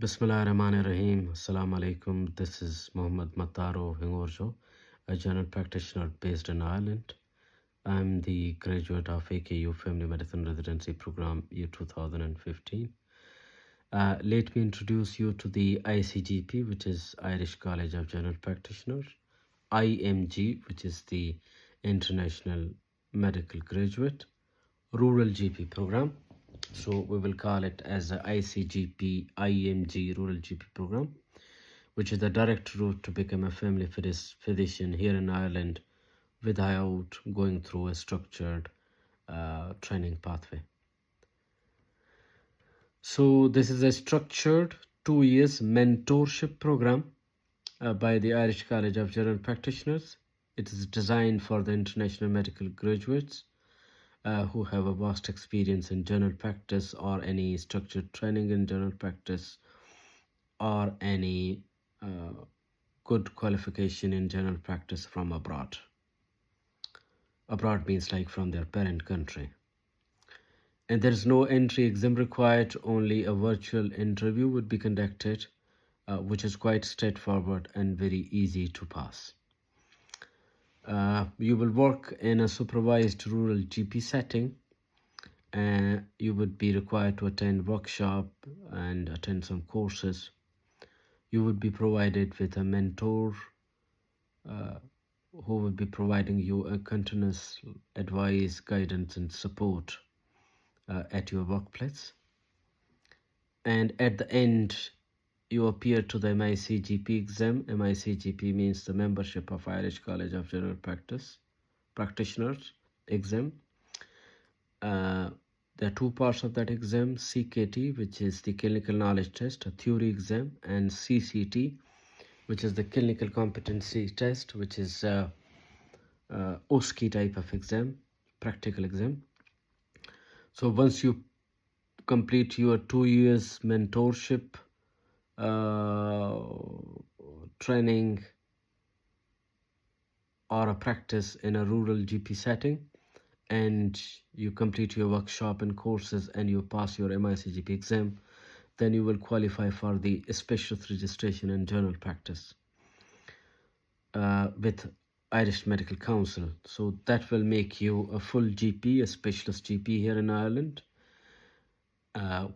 Bismillahirrahmanirrahim. Assalamu alaikum. This is Muhammad Mataro Hingorjo, a general practitioner based in Ireland. I'm the graduate of AKU Family Medicine Residency Program year 2015. Let me introduce you to the ICGP, which is Irish College of General Practitioners, IMG, which is the International Medical Graduate, Rural GP Program. So we will call it as the ICGP IMG Rural GP Program, which is the direct route to become a family physician here in Ireland without going through a structured training pathway. So this is a structured 2 years mentorship program by the Irish College of General Practitioners. It is designed for the international medical graduates who have a vast experience in general practice or any structured training in general practice or any good qualification in general practice from abroad. Abroad means like from their parent country. And there is no entry exam required, only a virtual interview would be conducted, which is quite straightforward and very easy to pass. You will work in a supervised rural GP setting. You would be required to attend workshop and attend some courses. You would be provided with a mentor who will be providing you a continuous advice, guidance, and support at your workplace. And at the end, you appear to the MICGP exam. MICGP means the Membership of Irish College of General Practitioners exam. There are two parts of that exam: CKT, which is the clinical knowledge test, a theory exam, and CCT, which is the clinical competency test, which is OSCE type of exam, practical exam. So once you complete your 2 years mentorship training or a practice in a rural GP setting, and you complete your workshop and courses and you pass your MICGP exam, then you will qualify for the specialist registration in general practice with Irish Medical Council. So that will make you a full GP, a specialist GP here in Ireland,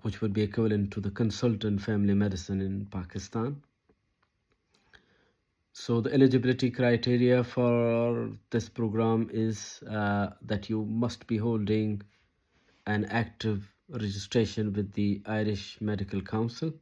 which would be equivalent to the consultant family medicine in Pakistan. So the eligibility criteria for this program is that you must be holding an active registration with the Irish Medical Council.